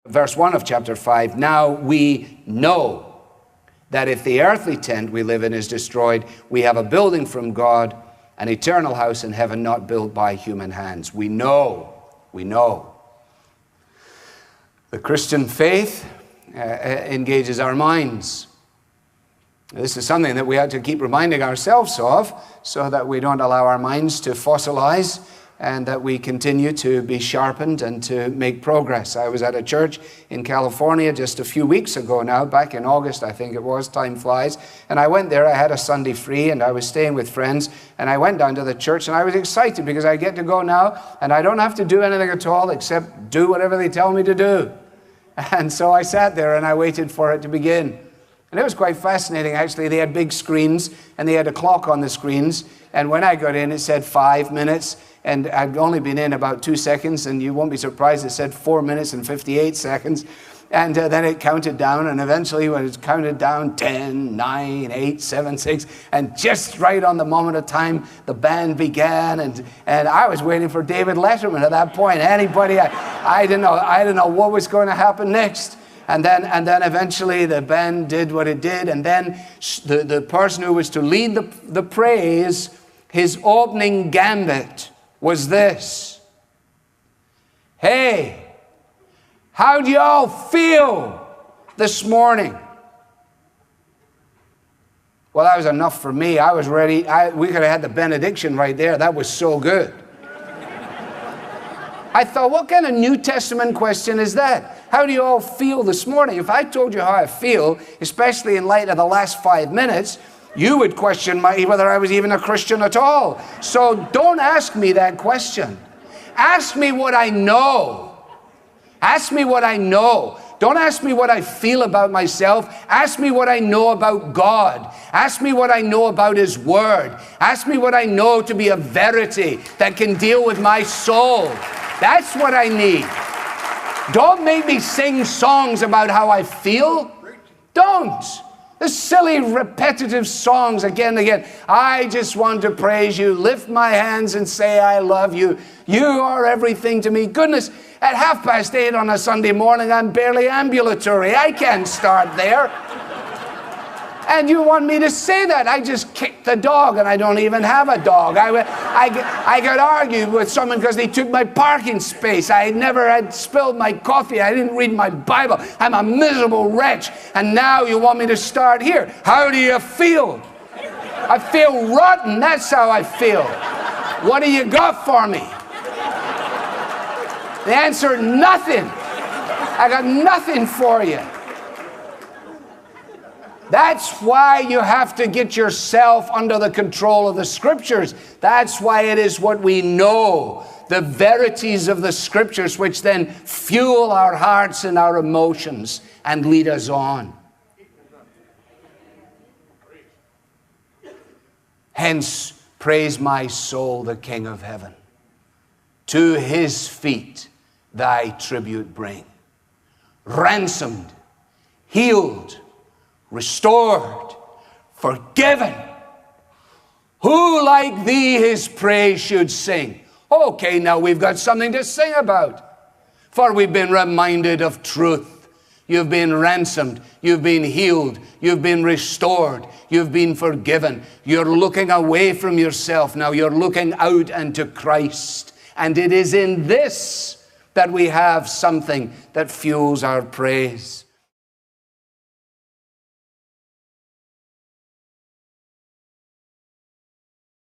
Verse 1 of chapter 5, now we know that if the earthly tent we live in is destroyed, we have a building from God, an eternal house in heaven not built by human hands. We know. The Christian faith engages our minds. This is something that we have to keep reminding ourselves of so that we don't allow our minds to fossilize and that we continue to be sharpened and to make progress. I was at a church in California just a few weeks ago now, back in August, I think it was, time flies. And I went there, I had a Sunday free, and I was staying with friends, and I went down to the church, and I was excited because I get to go now, and I don't have to do anything at all except do whatever they tell me to do. And so I sat there, and I waited for it to begin. And it was quite fascinating, actually. They had big screens, and they had a clock on the screens. And when I got in, it said 5 minutes. And I'd only been in about 2 seconds, and you won't be surprised, it said 4 minutes and 58 seconds. And then it counted down, and eventually when it counted down, 10, 9, 8, 7, 6, and just right on the moment of time, the band began, and I was waiting for David Letterman at that point. Anybody, I didn't know what was going to happen next. And then eventually the band did what it did, and then the person who was to lead the praise, his opening gambit was this. Hey, how do y'all feel this morning? Well, that was enough for me. I was ready. We could have had the benediction right there. That was so good. I thought, what kind of New Testament question is that? How do you all feel this morning? If I told you how I feel, especially in light of the last 5 minutes, you would question whether I was even a Christian at all. So don't ask me that question. Ask me what I know. Ask me what I know. Don't ask me what I feel about myself. Ask me what I know about God. Ask me what I know about His Word. Ask me what I know to be a verity that can deal with my soul. That's what I need. Don't make me sing songs about how I feel. Don't. The silly, repetitive songs again and again. I just want to praise you, lift my hands and say I love you. You are everything to me. Goodness, at 8:30 on a Sunday morning, I'm barely ambulatory. I can't start there. And you want me to say that? I just kicked the dog, and I don't even have a dog. I got argued with someone because they took my parking space. I never had spilled my coffee. I didn't read my Bible. I'm a miserable wretch. And now you want me to start here. How do you feel? I feel rotten. That's how I feel. What do you got for me? The answer, nothing. I got nothing for you. That's why you have to get yourself under the control of the Scriptures. That's why it is what we know, the verities of the Scriptures, which then fuel our hearts and our emotions and lead us on. Hence, praise my soul, the King of heaven. To His feet thy tribute bring. Ransomed, healed, restored, forgiven. Who like thee his praise should sing? Okay, now we've got something to sing about. For we've been reminded of truth. You've been ransomed. You've been healed. You've been restored. You've been forgiven. You're looking away from yourself. Now you're looking out unto Christ. And it is in this that we have something that fuels our praise.